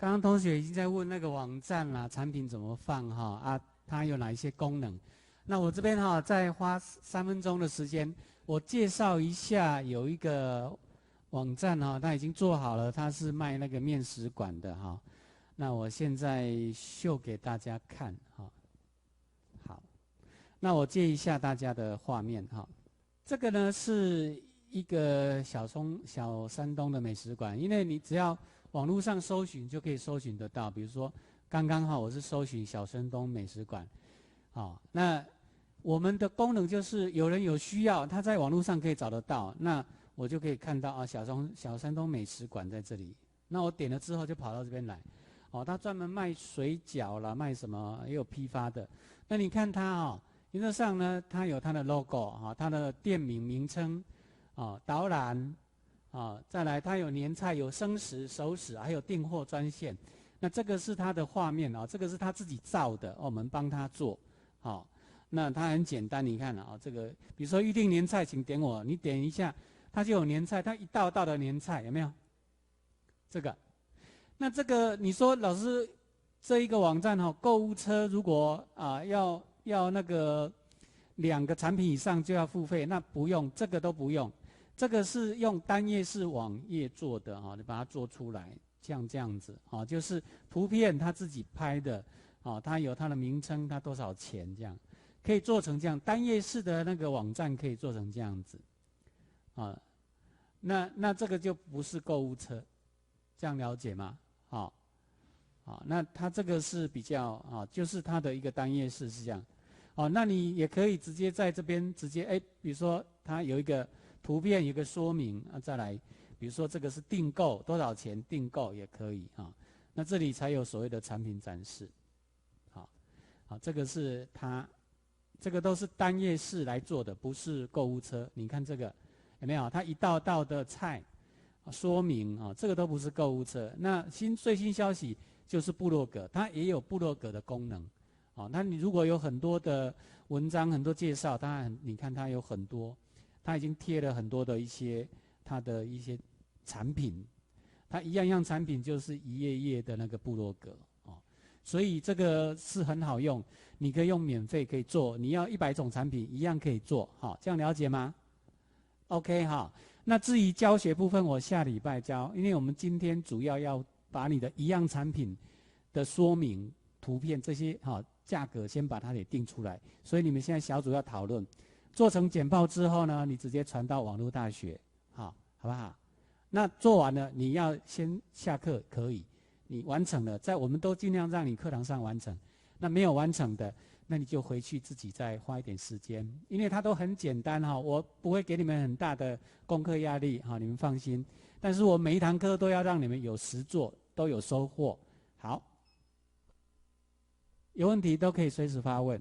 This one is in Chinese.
刚刚同学已经在问那个网站啦，产品怎么放哈啊，它有哪一些功能？那我这边哈，再花3分钟的时间，我介绍一下有一个网站哈，它已经做好了，它是卖那个面食管的哈。那我现在秀给大家看哈。好，那我借一下大家的画面哈。这个呢是一个小山东的美食馆，因为你只要网络上搜寻就可以搜寻得到。比如说，刚刚好我是搜寻小山东美食馆，那我们的功能就是有人有需要，他在网络上可以找得到，那我就可以看到啊，小山东美食馆在这里。那我点了之后就跑到这边来，他专门卖水饺啦，卖什么也有批发的。那你看它原则上呢，它有它的 logo 它的店名称导览再来它有年菜、有生食、熟食，还有订货专线。那这个是它的画面这个是他自己造的我们帮他做那它很简单，你看这个比如说预定年菜，请点我，你点一下，它就有年菜，它一道道的年菜有没有？这个，那这个你说老师这一个网站购物车如果要那个2个产品以上就要付费，那不用，这个都不用，这个是用单页式网页做的你把它做出来，像这样子就是图片他自己拍的它有它的名称，它多少钱这样，可以做成这样单页式的那个网站可以做成这样子那这个就不是购物车，这样了解吗？那它这个是比较就是它的一个单页式是这样那你也可以直接在这边直接比如说它有一个图片，有一个说明再来比如说这个是订购多少钱，订购也可以那这里才有所谓的产品展示这个是它这个都是单页式来做的，不是购物车。你看这个有没有？它一道道的菜说明这个都不是购物车。那最新消息就是部落格，它也有部落格的功能那你如果有很多的文章、很多介绍，当然你看它有很多，它已经贴了很多的它的一些产品，它一样样产品就是一页页的那个部落格所以这个是很好用，你可以用免费可以做，你要100种产品一样可以做这样了解吗 ？OK 那至于教学部分，我下礼拜教，因为我们今天主要把你的一样产品的说明、图片这些价格先把它给定出来，所以你们现在小组要讨论，做成简报之后呢，你直接传到网络大学，好不好？那做完了，你要先下课可以，你完成了，我们都尽量让你课堂上完成。那没有完成的，那你就回去自己再花一点时间，因为它都很简单我不会给你们很大的功课压力你们放心。但是我每一堂课都要让你们有实作，都有收获。好，有问题都可以随时发问。